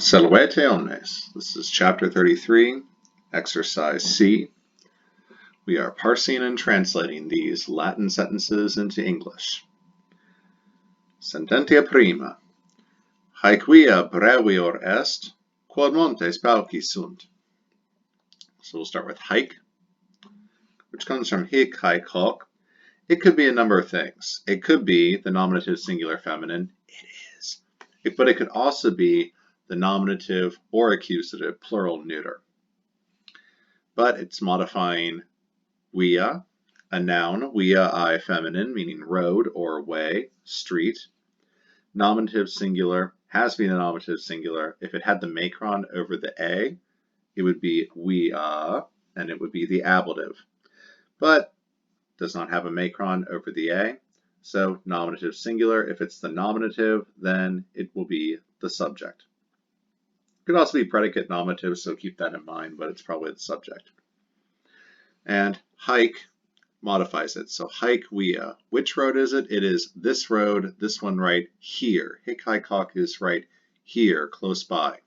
Salvete omnes. This is chapter 33, exercise C. We are parsing and translating these Latin sentences into English. Sententia prima. Haec via brevior est, quod montes pauci sunt. So we'll start with haec, which comes from hic, haec, hoc. It could be a number of things. It could be the nominative singular feminine. It is. But it could also be the nominative or accusative plural neuter. But it's modifying via, a noun, via I feminine, meaning road or way, street. Nominative singular has to be the nominative singular. If it had the macron over the A, it would be via, and it would be the ablative. But does not have a macron over the A, so nominative singular. If it's the nominative, then it will be the subject. It could also be predicate nominative, so keep that in mind, but it's probably the subject. And haec modifies it. So haec via. Which road is it? It is this road, this one right here. Hic, haec, hoc is right here, close by.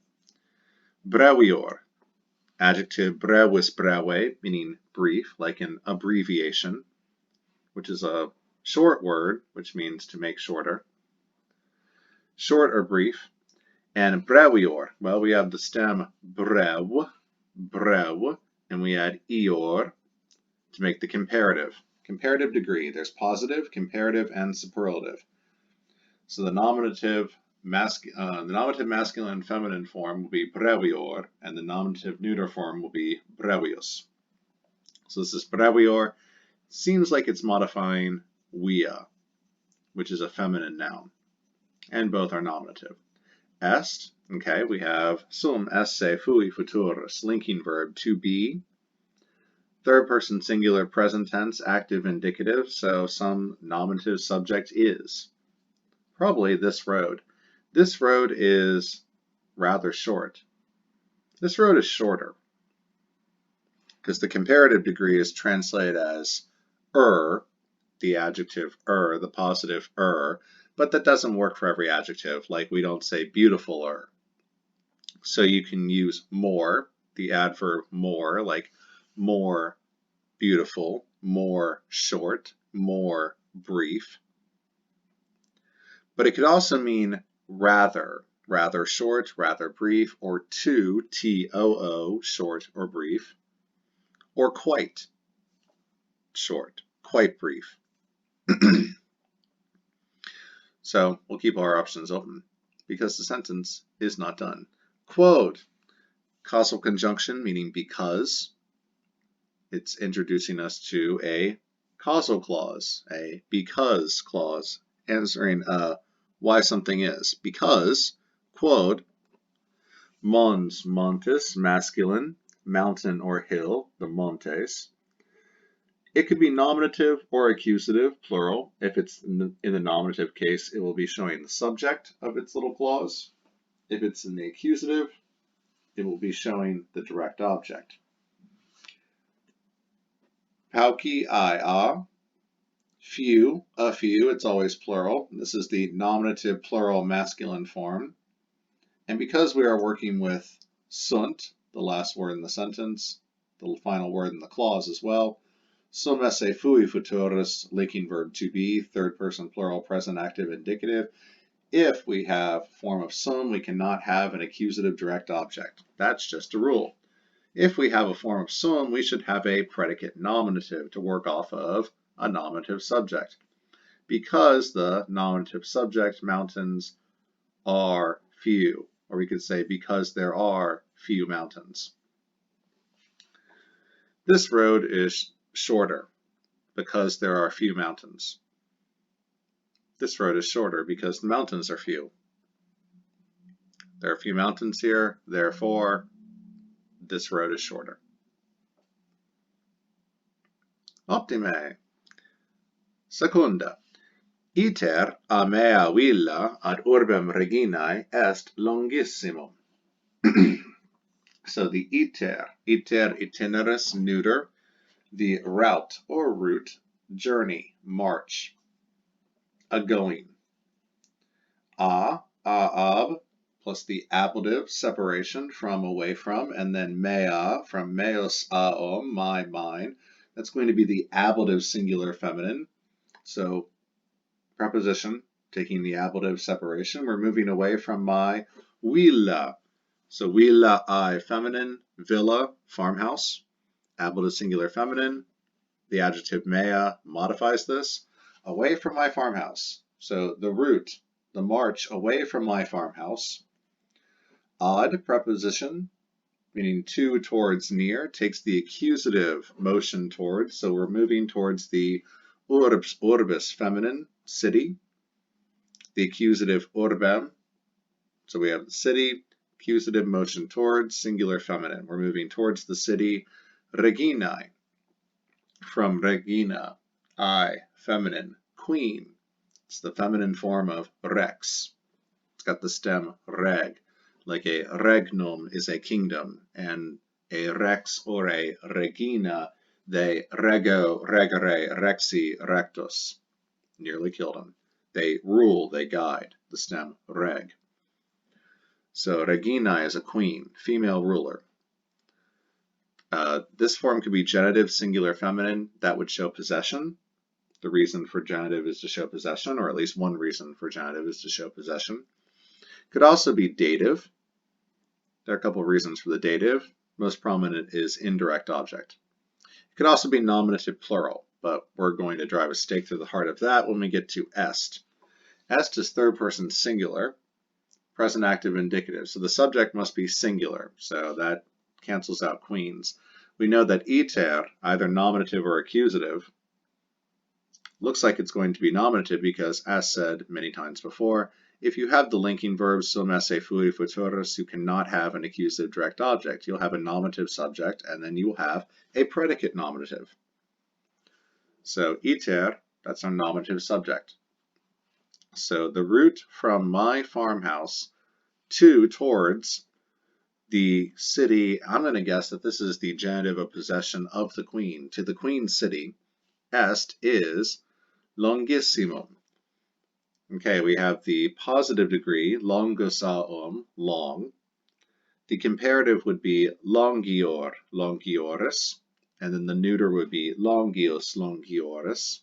Brevior. Adjective brevis breve, meaning brief, like an abbreviation, which is a short word, which means to make shorter. Short or brief. And brevior, well, we have the stem brev, and we add ior to make the comparative. Comparative degree. There's positive, comparative, and superlative. So the nominative masculine and feminine form will be brevior, and the nominative neuter form will be brevius. So this is brevior. Seems like it's modifying via, which is a feminine noun, and both are nominative. Est, okay, we have sum esse fui futurus, linking verb to be. Third person singular present tense, active indicative, so some nominative subject is. Probably this road. This road is rather short. This road is shorter because the comparative degree is translated as the adjective the positive but that doesn't work for every adjective. Like we don't say beautifuler. So you can use more, the adverb more, like more beautiful, more short, more brief. But it could also mean rather short, rather brief, or too, T-O-O, short or brief, or quite short, quite brief. So we'll keep our options open because the sentence is not done. Quote, causal conjunction, meaning because. It's introducing us to a causal clause, a because clause, answering why something is. Because, quote, mons, montes, masculine, mountain or hill, the montes. It could be nominative or accusative, plural. If it's in the nominative case, it will be showing the subject of its little clause. If it's in the accusative, it will be showing the direct object. Pauci, a few, a few, it's always plural. This is the nominative plural masculine form. And because we are working with sunt, the last word in the sentence, the final word in the clause as well, sum esse fui futurus, linking verb to be, third person plural, present active indicative. If we have form of sum, we cannot have an accusative direct object. That's just a rule. If we have a form of sum, we should have a predicate nominative to work off of a nominative subject. Because the nominative subject, mountains, are few. Or we could say because there are few mountains. This road is shorter because there are few mountains. This road is shorter because the mountains are few. There are few mountains here, therefore this road is shorter. Optime. Secunda. Iter a mea villa ad urbem reginae est longissimo. So the iter itineris neuter, the route or route, journey, march, a going. A ab, plus the ablative separation from, away from, and then mea from meos aom, my, mine. That's going to be the ablative singular feminine. So preposition, taking the ablative separation, we're moving away from my villa. So villa I feminine, villa farmhouse, ablative singular feminine. The adjective mea modifies this. Away from my farmhouse. So the route, the march away from my farmhouse. Ad preposition, meaning to, towards, near, takes the accusative motion towards. So we're moving towards the urbis feminine, city. The accusative urbem. So we have the city, accusative motion towards, singular feminine. We're moving towards the city. Reginae, from regina, I, feminine, queen. It's the feminine form of rex. It's got the stem reg, like a regnum is a kingdom, and a rex or a regina, they rego, regere, rexi, rectus. Nearly killed him. They rule, they guide, the stem reg. So regina is a queen, female ruler. This form could be genitive, singular, feminine. That would show possession. The reason for genitive is to show possession, or at least one reason for genitive is to show possession. Could also be dative. There are a couple of reasons for the dative. Most prominent is indirect object. It could also be nominative plural, but we're going to drive a stake through the heart of that when we get to est. Est is third person singular, present active indicative. So the subject must be singular, so that cancels out queens. We know that iter, either nominative or accusative, looks like it's going to be nominative because, as said many times before, if you have the linking verb sum esse fui futurus, you cannot have an accusative direct object. You'll have a nominative subject, and then you will have a predicate nominative. So iter, that's our nominative subject. So the route from my farmhouse towards the city, I'm going to guess that this is the genitive of possession of the queen, to the queen's city, est, is longissimum. Okay, we have the positive degree, longus aum, long. The comparative would be longior, longioris. And then the neuter would be longius, longioris.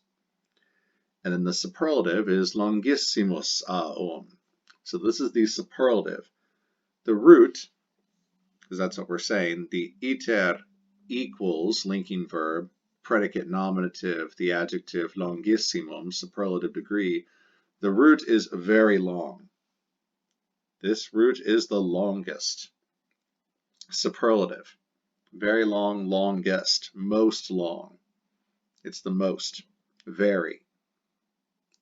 And then the superlative is longissimus aum. So this is the superlative. The root, because that's what we're saying, the iter equals, linking verb, predicate nominative, the adjective longissimum, superlative degree. The root is very long. This root is the longest. Superlative, very long, longest, most long. It's the most, very.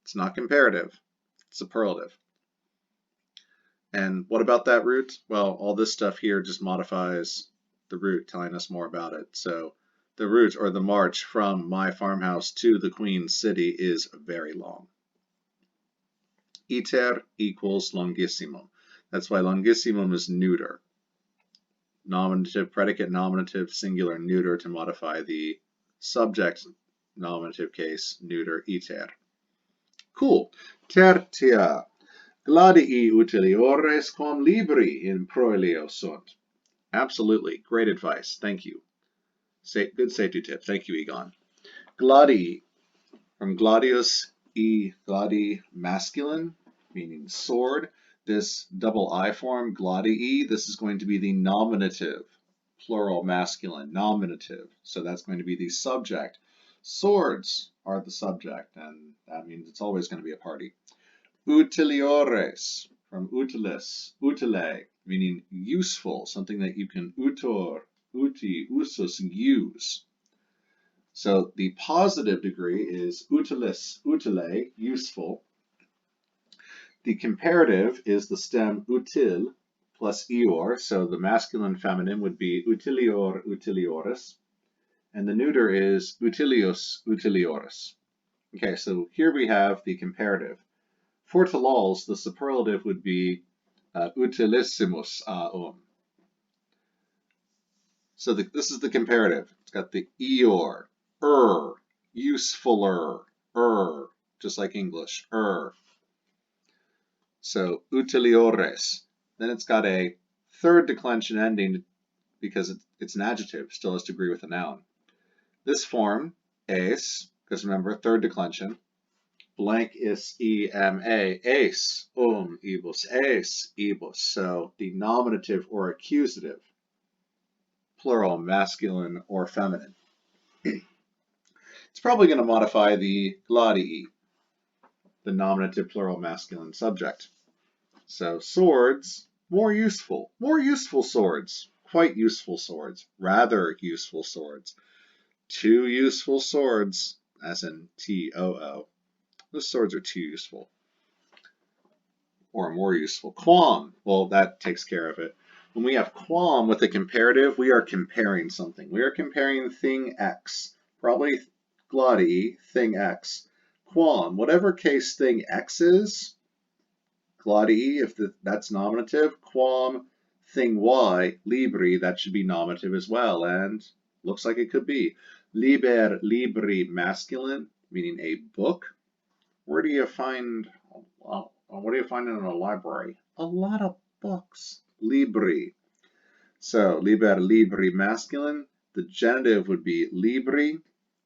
It's not comparative, it's superlative. And what about that root? Well, all this stuff here just modifies the root, telling us more about it. So the route, or the march from my farmhouse to the Queen's city, is very long. Iter equals longissimum. That's why longissimum is neuter. Nominative, predicate, nominative, singular, neuter to modify the subject nominative case, neuter, iter. Cool. Tertia. Gladii utiliores quam libri in proelio sunt. Absolutely. Great advice. Thank you. Good safety tip. Thank you, Egon. Gladii, from gladius, gladi, masculine, meaning sword. This double I form, gladii, this is going to be the nominative, plural masculine, nominative. So that's going to be the subject. Swords are the subject, and that means it's always going to be a party. Utiliores, from utilis, utile, meaning useful, something that you can utor, uti, usus, use. So the positive degree is utilis, utile, useful. The comparative is the stem util plus ior, so the masculine feminine would be utilior, utilioris, and the neuter is utilius, utilioris. Okay, so here we have the comparative. For Talals, the superlative would be utilissimus aum. So this is the comparative. It's got the eor, usefuler, just like English, So utiliores, then it's got a third declension ending because it's an adjective, still has to agree with a noun. This form, ace, because remember, third declension, blank is ema, ace, ibus, ace, ibus. So the nominative or accusative, plural, masculine or feminine. It's probably going to modify the gladii, the nominative, plural, masculine subject. So swords, more useful swords, quite useful swords, rather useful swords, too useful swords, as in T-O-O. Those swords are too useful. Or more useful. Quam, well, that takes care of it. When we have quam with a comparative, we are comparing something. We are comparing thing X, probably gladii, thing X. Quam, whatever case thing X is, gladii, if that's nominative. Quam, thing Y, libri, that should be nominative as well, and looks like it could be. Liber, libri, masculine, meaning a book. Where do you find, what do you find in a library? A lot of books. Libri. So, liber, libri, masculine. The genitive would be libri.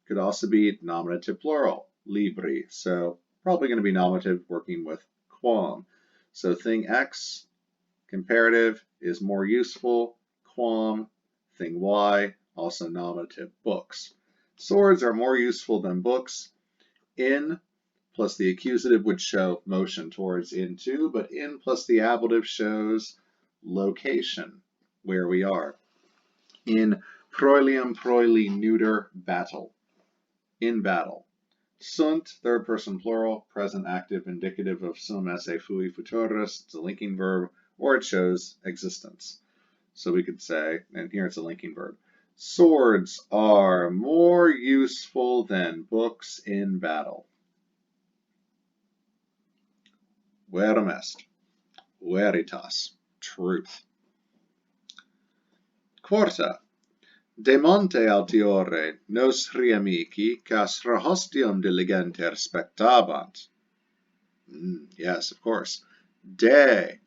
Could also be nominative plural, libri. So, probably going to be nominative working with quam. So, thing X, comparative, is more useful. Quam, thing Y, also nominative, books. Swords are more useful than books. In plus the accusative would show motion towards into, but in plus the ablative shows location, where we are. In proilium, proili, neuter, battle. In battle. Sunt, third person plural, present active indicative of sum esse fui futurus, it's a linking verb, or it shows existence. So we could say, and here it's a linking verb, swords are more useful than books in battle. Verum est, veritas, truth. Quarta, de monte altiore nostri amici castra hostium diligenter spectabant. Yes, of course. De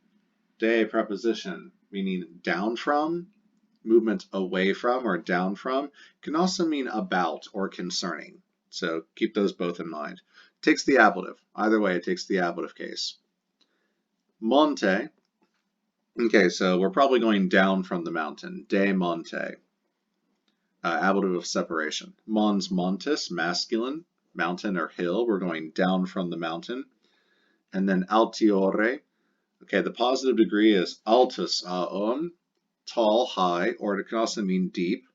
preposition, meaning down from, movement away from or down from, can also mean about or concerning. So keep those both in mind. Takes the ablative. Either way, it takes the ablative case. Monte. Okay, so we're probably going down from the mountain. De monte. Ablative of separation. Mons montis, masculine, mountain or hill. We're going down from the mountain. And then altiore. Okay, the positive degree is altus aon, tall, high, or it can also mean deep.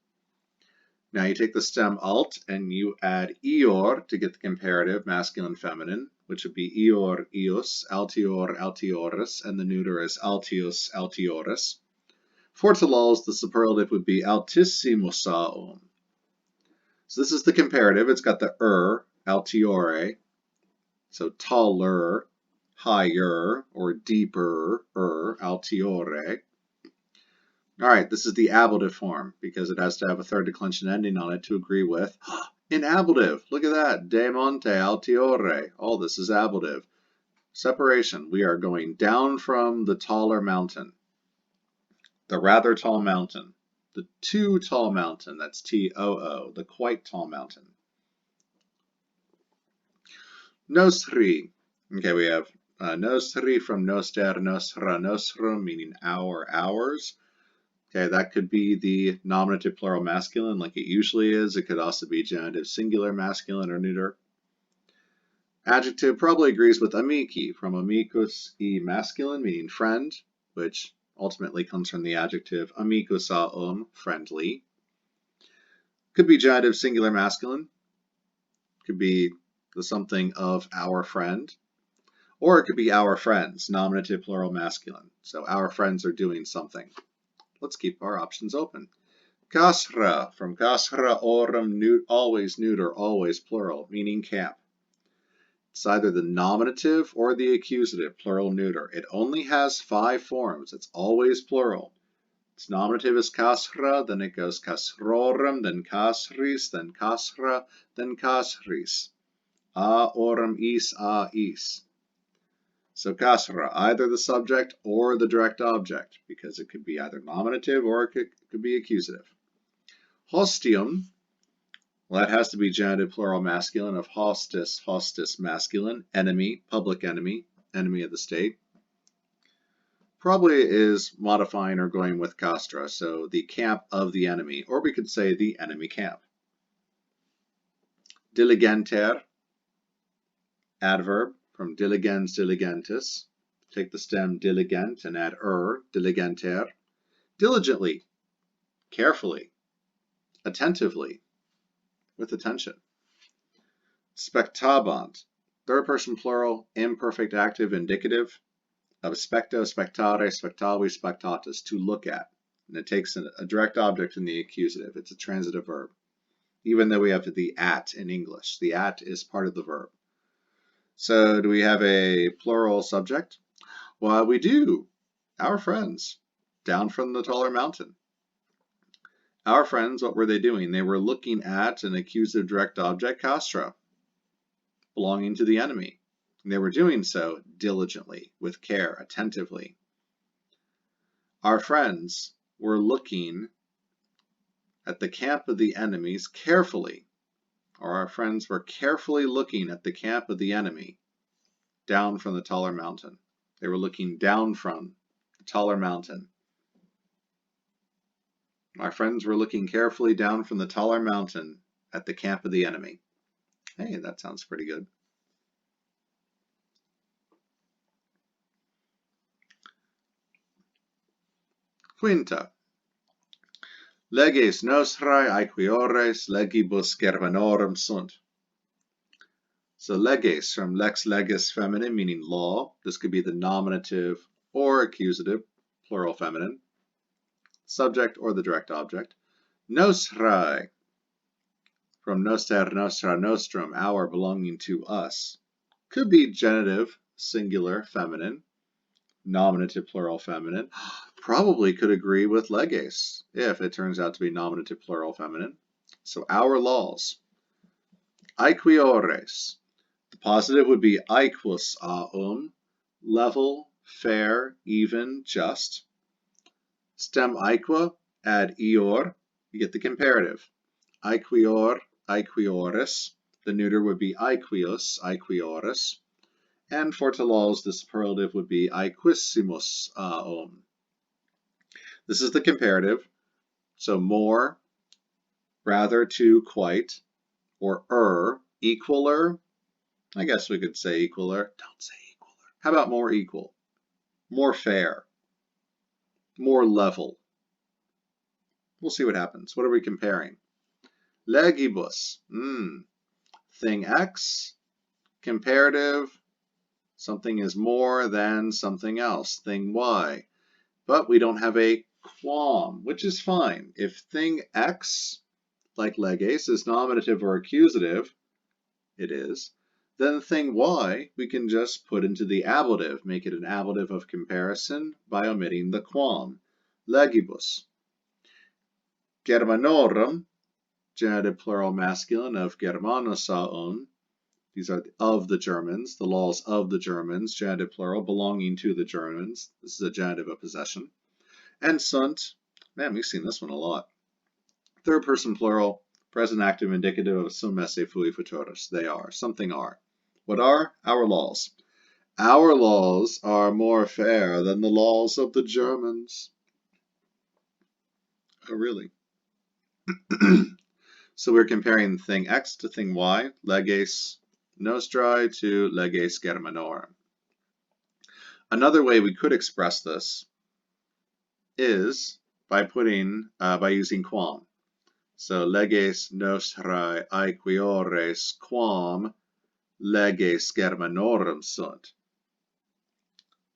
Now you take the stem alt and you add ior to get the comparative, masculine, feminine, which would be ior, ius, altior, altioris, and the neuter is altius, altioris. For tolals, the superlative would be altissimus aum. So this is the comparative. It's got the altiore, so taller, higher, or deeper, altiore. All right, this is the ablative form because it has to have a third declension ending on it to agree with. In ablative, look at that. De monte altiore. All this is ablative. Separation. We are going down from the taller mountain. The rather tall mountain. The too tall mountain. That's T-O-O. The quite tall mountain. Nostri. Okay, we have nostri from noster, nostra, nostrum, meaning our, ours. Okay, that could be the nominative plural masculine like it usually is. It could also be genitive singular masculine or neuter. Adjective probably agrees with amici from amicus e masculine, meaning friend, which ultimately comes from the adjective amicus aum, friendly. Could be genitive singular masculine. Could be the something of our friend. Or it could be our friends, nominative plural masculine. So our friends are doing something. Let's keep our options open. Casra, from casra orum, always neuter, always plural, meaning camp. It's either the nominative or the accusative, plural neuter. It only has 5 forms. It's always plural. Its nominative is casra, then it goes casrorum, then casris, then casra, then casris. A orum is, a is. So castra, either the subject or the direct object, because it could be either nominative or it could be accusative. Hostium, well, that has to be genitive plural masculine of hostis, hostis masculine, enemy, public enemy, enemy of the state. Probably is modifying or going with castra, so the camp of the enemy, or we could say the enemy camp. Diligenter, adverb from diligens, diligentis. Take the stem diligent and add diligenter. Diligently, carefully, attentively, with attention. Spectabant, third person plural, imperfect active indicative of specto, spectare, spectavi, spectatus, to look at. And it takes a direct object in the accusative. It's a transitive verb. Even though we have the at in English. The at is part of the verb. So do we have a plural subject? Well, we do. Our friends, down from the taller mountain. Our friends, what were they doing? They were looking at an accusative direct object, castra, belonging to the enemy. And they were doing so diligently, with care, attentively. Our friends were looking at the camp of the enemies carefully, or our friends were carefully looking at the camp of the enemy down from the taller mountain. They were looking down from the taller mountain. My friends were looking carefully down from the taller mountain at the camp of the enemy. Hey, that sounds pretty good. Quinta. Leges nostrae aequiores legibus Germanorum sunt. So leges from lex legis feminine, meaning law. This could be the nominative or accusative, plural feminine. Subject or the direct object. Nostrae from noster, nostra, nostrum, our, belonging to us. Could be genitive, singular, feminine. Nominative, plural, feminine. Probably could agree with leges if it turns out to be nominative, plural, feminine. So our laws. Aequiores. The positive would be aequus aum, level, fair, even, just. Stem aequa, add eor, you get the comparative. Aequior, aequioris. The neuter would be aequius, aequioris. And for to laws, the superlative would be aequissimus aum. This is the comparative. So more, rather to, quite, or equaler. I guess we could say equaler. Don't say equaler. How about more equal? More fair. More level. We'll see what happens. What are we comparing? Legibus. Thing X. Comparative. Something is more than something else. Thing Y. But we don't have a quam, which is fine. If thing X, like leges, is nominative or accusative, it is, then thing Y we can just put into the ablative, make it an ablative of comparison by omitting the quam. Legibus. Germanorum, genitive plural masculine of Germanosaum. These are of the Germans, the laws of the Germans, genitive plural, belonging to the Germans. This is a genitive of possession. And sunt, man, we've seen this one a lot. Third person plural, present active indicative of sum esse fui futurus. They are, something are. What are? Our laws. Our laws are more fair than the laws of the Germans. Oh, really? So we're comparing thing X to thing Y, leges nostrae to leges Germanorum. Another way we could express this is by using quam. So leges nostrae aequiores quam leges Germanorum sunt.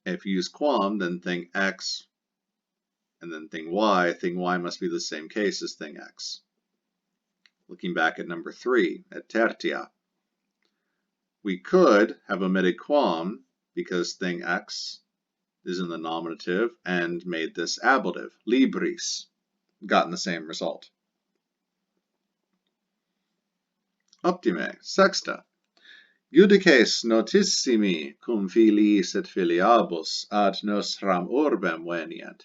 If you use quam, then thing X and then thing Y must be the same case as thing X. Looking back at number 3, at tertia, we could have omitted quam because thing X is in the nominative and made this ablative, libris, gotten the same result. Optime, sexta. Judices notissimi cum filiis et filiabus ad nostram urbem venient.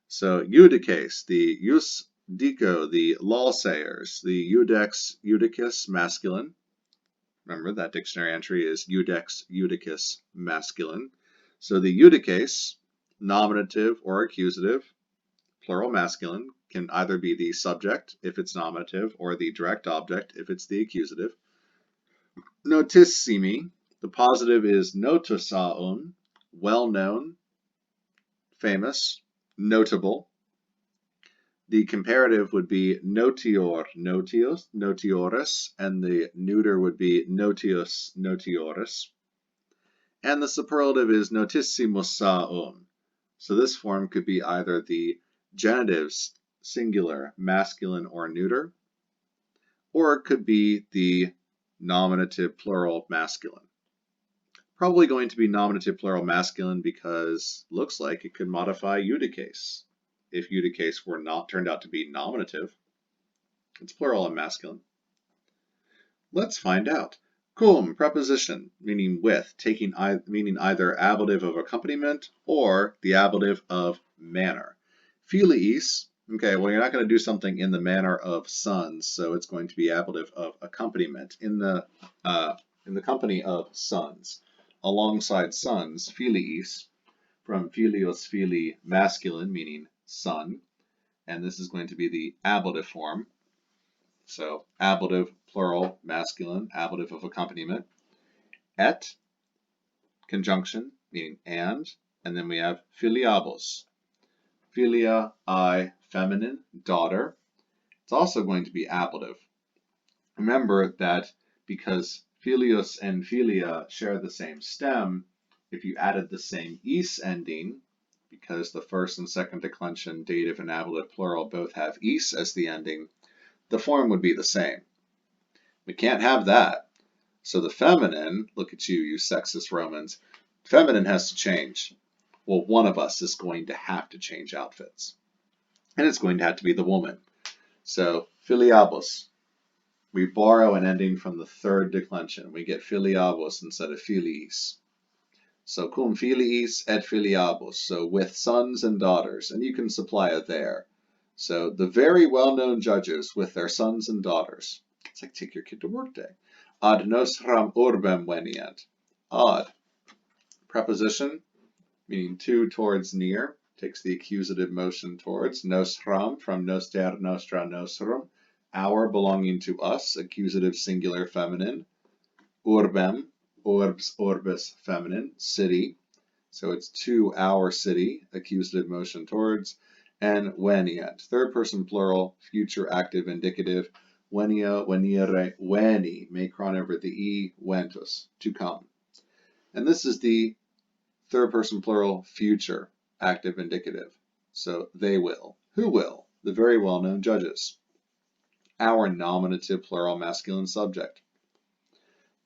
So judices, the jus dico, the law sayers, the judex judicis masculine. Remember that dictionary entry is judex judicis masculine. So the judices, nominative or accusative, plural masculine, can either be the subject if it's nominative or the direct object if it's the accusative. Notissimi, the positive is notosaun, well known, famous, notable. The comparative would be notior, notios, notiores, and the neuter would be notius, notiores. And the superlative is notissimusaun. So this form could be either the genitives, singular, masculine, or neuter, or it could be the nominative, plural, masculine. Probably going to be nominative, plural, masculine because looks like it could modify judices. If judices were not turned out to be nominative, it's plural and masculine. Let's find out. Cum, preposition, meaning with, meaning either ablative of accompaniment or the ablative of manner. Filiis, okay, well, you're not going to do something in the manner of sons, so it's going to be ablative of accompaniment. In the company of sons, alongside sons, filiis, from filios filii, masculine, meaning son, and this is going to be the ablative form. So ablative, plural, masculine, ablative of accompaniment. Et, conjunction, meaning and then we have filiabus. Filia, I, feminine, daughter. It's also going to be ablative. Remember that because filius and filia share the same stem, if you added the same is ending, because the first and second declension, dative and ablative plural both have is as the ending, the form would be the same. We can't have that. So the feminine, look at you sexist Romans, feminine has to change. Well, one of us is going to have to change outfits. And it's going to have to be the woman. So filiabus, we borrow an ending from the third declension. We get filiabus instead of filiis. So cum filiis et filiabus, so with sons and daughters, and you can supply it there. So the very well-known judges with their sons and daughters. It's like take your kid to work day. Ad nostram urbem venient. Ad, preposition, meaning to, towards, near, takes the accusative motion towards. Nostram, from noster, nostra, nostrum, our, belonging to us, accusative singular feminine. Urbem, orbs, orbis, feminine, city, so it's to our city, accusative motion towards. And venient, third person plural, future active indicative. Venia, venire, veni, macron over the e, ventus, to come. And this is the third person plural, future active indicative. So they will. Who will? The very well-known judges. Our nominative plural masculine subject.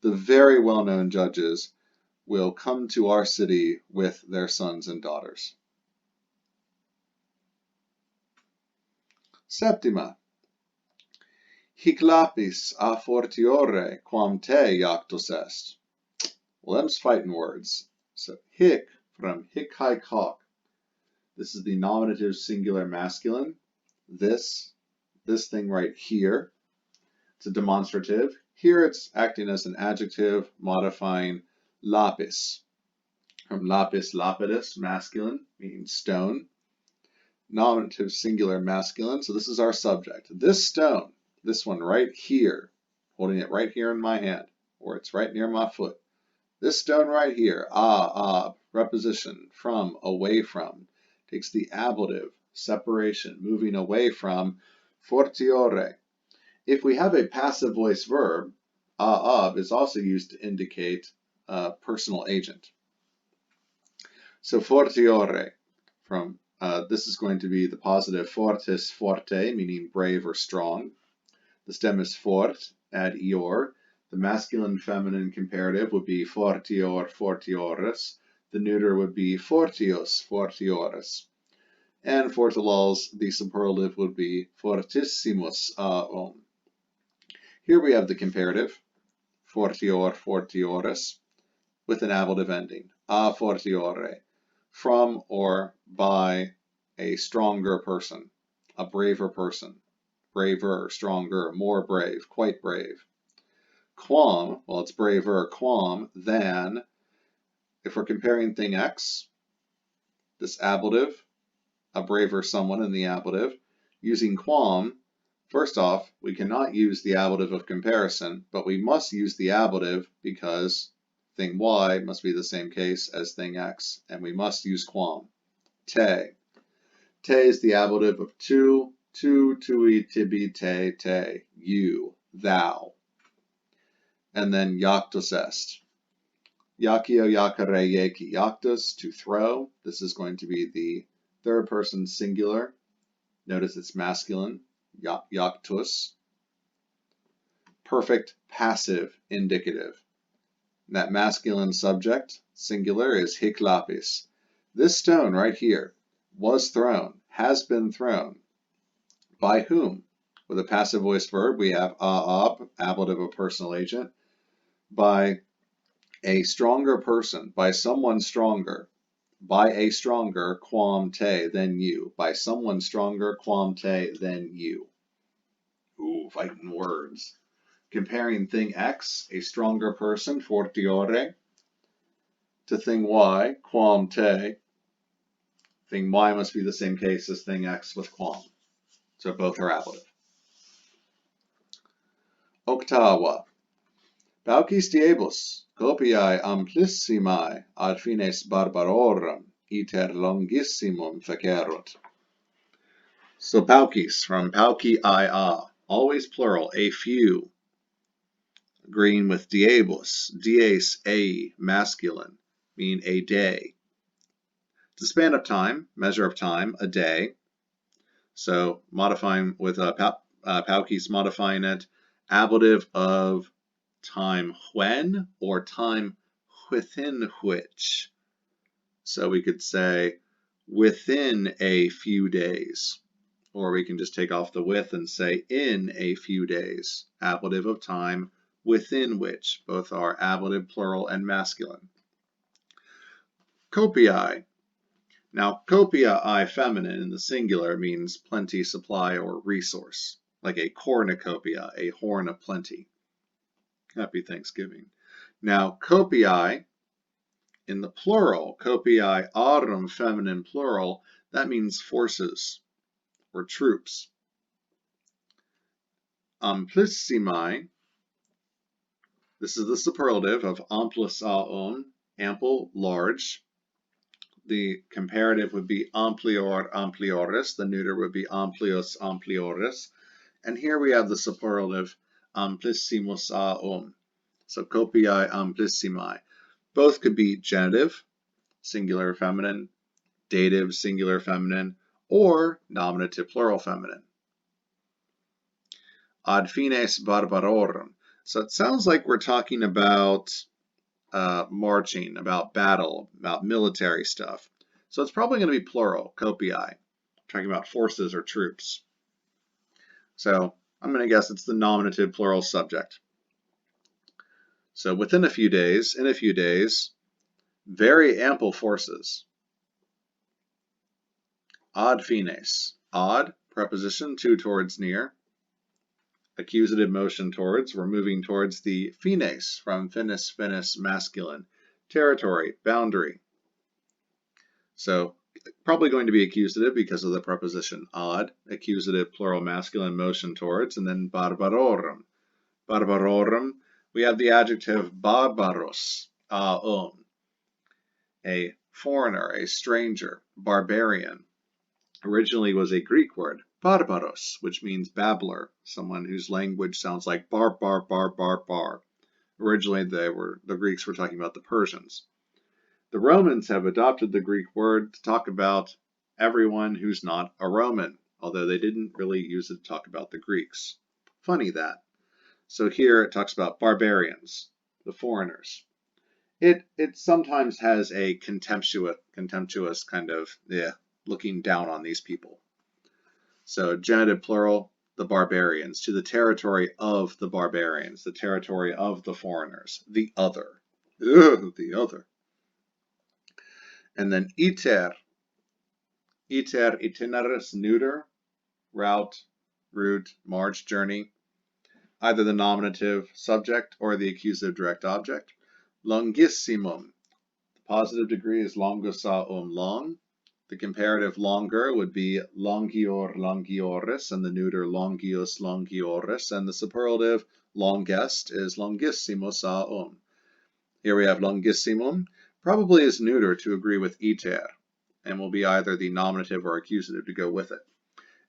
The very well-known judges will come to our city with their sons and daughters. Septima. Hic lapis a fortiore quam te jactus est. Well, them's fighting words. So hic, from hic haec hoc. This is the nominative singular masculine. This thing right here, it's a demonstrative. Here it's acting as an adjective modifying lapis. From lapis lapidus, masculine, meaning stone. Nominative singular masculine, so this is our subject. This stone, this one right here, holding it right here in my hand, or it's right near my foot. This stone right here, preposition, from, away from, takes the ablative, separation, moving away from, fortiore. If we have a passive voice verb, is also used to indicate a personal agent. So fortiore, from this is going to be the positive fortis, forte, meaning brave or strong. The stem is fort, add ior. The masculine feminine comparative would be fortior, fortiores. The neuter would be fortius, fortiores. And for Talals, the superlative would be fortissimus aum. Here we have the comparative, fortior, fortiores, with an ablative ending. A fortiore, from or by a stronger person, a braver person, braver, stronger, more brave, quite brave. Quam, well, it's braver, quam, than, if we're comparing thing X, this ablative, a braver someone in the ablative, using quam, first off, we cannot use the ablative of comparison, but we must use the ablative because thing Y must be the same case as thing X, and we must use quam. Te. Te is the ablative of tu, tui, tibi, te, you, thou. And then iactus est. Iaccio, iacere, ieci, iactus, to throw. This is going to be the third person singular. Notice it's masculine, iactus. Perfect passive indicative. And that masculine subject, singular, is hic lapis. This stone right here was thrown, has been thrown. By whom? With a passive voiced verb, we have ab, ablative of personal agent. By a stronger person, by someone stronger. By a stronger, quam te, than you. By someone stronger, quam te, than you. Ooh, fighting words. Comparing thing X, a stronger person, fortiore, to thing Y, quam te. Thing Y must be the same case as thing X with quam. So both are ablative. Octava. Paucis diebus, copiae amplissimae ad fines barbarorum iter longissimum fecerunt. So paucis, from paucia, always plural, a few. Agreeing with diebus, dies a, masculine, mean a day. The span of time, measure of time, a day. So modifying with paucis, modifying it, ablative of time when or time within which. So we could say within a few days, or we can just take off the with and say in a few days, ablative of time within which. Both are ablative, plural, and masculine. Copiae. Now, copiae feminine in the singular means plenty, supply, or resource, like a cornucopia, a horn of plenty. Happy Thanksgiving. Now, copiae in the plural, copiae aurum feminine plural, that means forces or troops. Amplissimae, this is the superlative of amplis aum, ample, large. The comparative would be amplior, amplioris. The neuter would be amplius, amplioris. And here we have the superlative amplissimus aum. So copiae amplissimae. Both could be genitive, singular feminine, dative, singular feminine, or nominative, plural feminine. Ad fines barbarorum. So it sounds like we're talking about marching, about battle, about military stuff. So it's probably going to be plural, copiae, talking about forces or troops. So I'm going to guess it's the nominative plural subject. So within a few days, in a few days, very ample forces. Ad fines. Ad, preposition, to, towards, near. Accusative motion towards, we're moving towards the fines, from finis, finis, masculine. Territory, boundary. So probably going to be accusative because of the preposition ad, accusative, plural, masculine, motion towards, and then barbarorum. Barbarorum, we have the adjective barbaros, aum, a foreigner, a stranger, barbarian. Originally was a Greek word, barbaros, which means babbler, someone whose language sounds like bar, bar, bar, bar, bar. Originally the Greeks were talking about the Persians. The Romans have adopted the Greek word to talk about everyone who's not a Roman, although they didn't really use it to talk about the Greeks. Funny that. So here it talks about barbarians, the foreigners. It sometimes has a contemptuous kind of, looking down on these people. So genitive plural, the barbarians, to the territory of the barbarians, the territory of the foreigners, the other. Ugh, the other. And then iter, itineris, neuter, route, route, march, journey, either the nominative subject or the accusative direct object. Longissimum, the positive degree is longosaum, long. The comparative longer would be longior, longioris, and the neuter longius, longioris, and the superlative longest is longissimusaum. Here we have longissimum, probably is neuter to agree with iter, and will be either the nominative or accusative to go with it.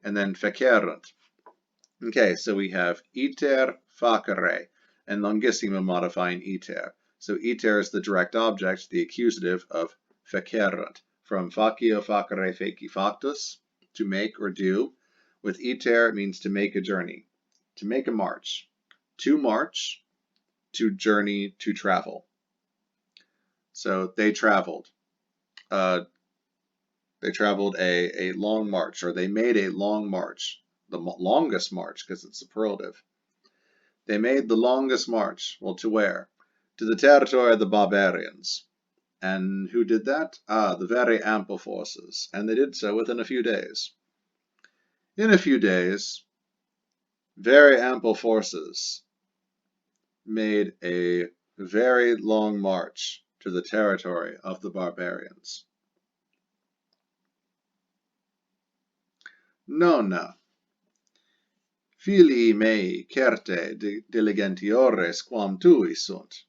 And then fecerunt. Okay, so we have iter facere, and longissimum modifying iter. So iter is the direct object, the accusative of fecerunt. From facio, facere, feci, factus, to make or do. With iter, it means to make a journey, to make a march, to journey, to travel. So they traveled. They traveled a long march, or they made a long march, the longest march because it's superlative. They made the longest march. Well, to where? To the territory of the barbarians. And who did that? The very ample forces. And they did so within a few days. In a few days, very ample forces made a very long march to the territory of the barbarians. Nona. Filii mei certe diligentiores quam tui sunt.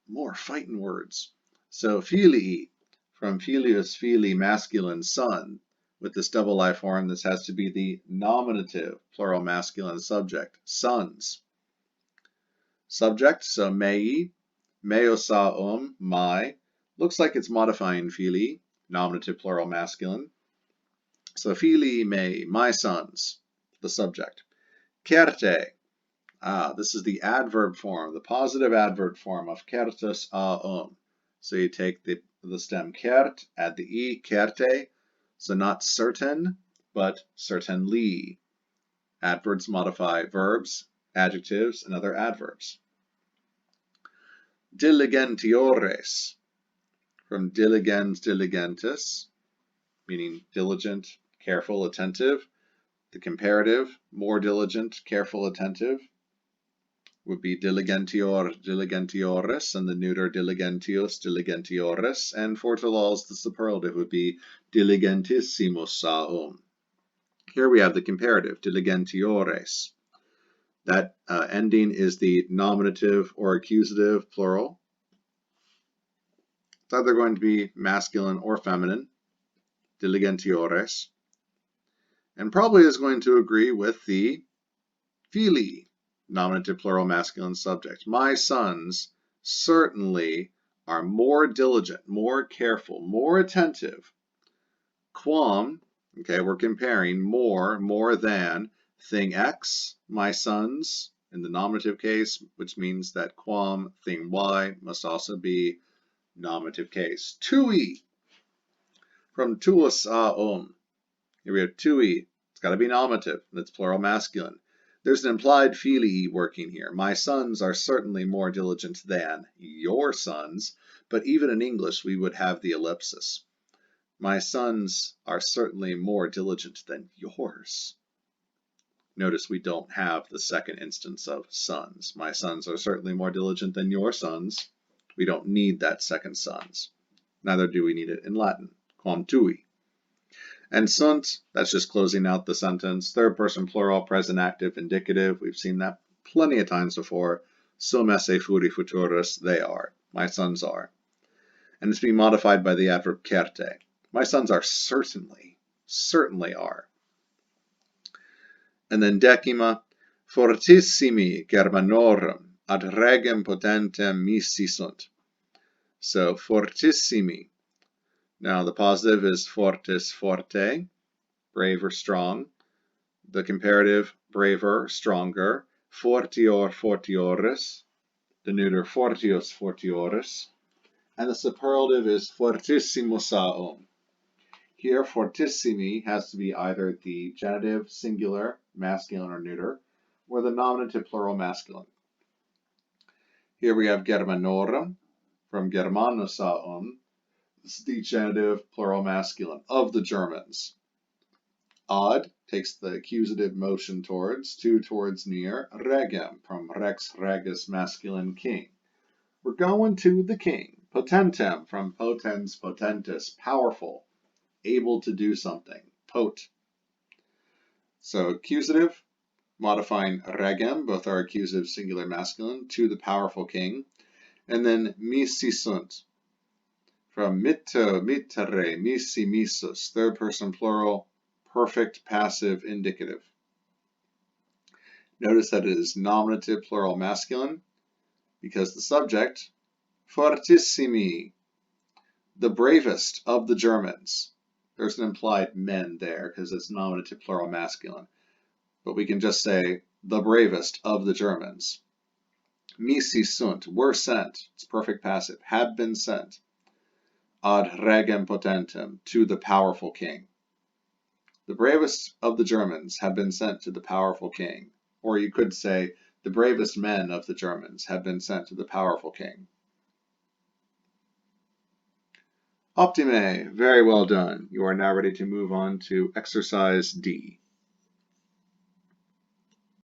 More fighting words. So filii, from filius fili, masculine son. With this double I form, this has to be the nominative, plural masculine subject, sons. Subject, so mei, meosaum, my. Looks like it's modifying filii, nominative, plural masculine. So filii mei, my sons, the subject. Certe, this is the adverb form, the positive adverb form of certus aum. So you take the stem cert, add the e, certe. So not certain, but certainly. Adverbs modify verbs, adjectives, and other adverbs. Diligentiores, from diligens, diligentis, meaning diligent, careful, attentive. The comparative, more diligent, careful, attentive, would be diligentior, diligentiores, and the neuter diligentius, diligentiores, and for Talals, the superlative would be diligentissimus. Here we have the comparative, diligentiores. That ending is the nominative or accusative plural. It's either going to be masculine or feminine, diligentiores, and probably is going to agree with the filii, nominative plural masculine subject. My sons certainly are more diligent, more careful, more attentive. Quam, okay, we're comparing more than thing X, my sons, in the nominative case, which means that quam, thing Y, must also be nominative case. Tui, from tuus aum. Here we have tui. It's got to be nominative, and it's plural masculine. There's an implied filii working here. My sons are certainly more diligent than your sons, but even in English we would have the ellipsis. My sons are certainly more diligent than yours. Notice we don't have the second instance of sons. My sons are certainly more diligent than your sons. We don't need that second sons. Neither do we need it in Latin. Quam tui. And sunt, that's just closing out the sentence. Third person plural, present active, indicative. We've seen that plenty of times before. Sum esse furi futurus, they are. My sons are. And it's being modified by the adverb certe. My sons are certainly are. And then decima, fortissimi Germanorum ad regem potentem missi sunt. So fortissimi. Now the positive is fortis, forte, brave or strong. The comparative, braver, stronger. Fortior, fortioris. The neuter, fortius, fortioris. And the superlative is fortissimus aum. Here, fortissimi has to be either the genitive, singular, masculine or neuter, or the nominative, plural, masculine. Here we have Germanorum, from Germanosaum. This is the genitive, plural, masculine, of the Germans. Ad takes the accusative motion towards, towards near, regem, from rex regis, masculine, king. We're going to the king. Potentem, from potens potentis, powerful, able to do something, pot. So accusative, modifying regem, both are accusative, singular, masculine, to the powerful king. And then misi sunt, from mitto, mittere, misi, misus, third person plural, perfect, passive, indicative. Notice that it is nominative, plural, masculine, because the subject, fortissimi, the bravest of the Germans. There's an implied men there because it's nominative, plural, masculine. But we can just say the bravest of the Germans. Misi sunt, were sent. It's perfect passive. Had been sent. Ad regem potentem, to the powerful king. The bravest of the Germans have been sent to the powerful king. Or you could say, the bravest men of the Germans have been sent to the powerful king. Optime, very well done. You are now ready to move on to exercise D.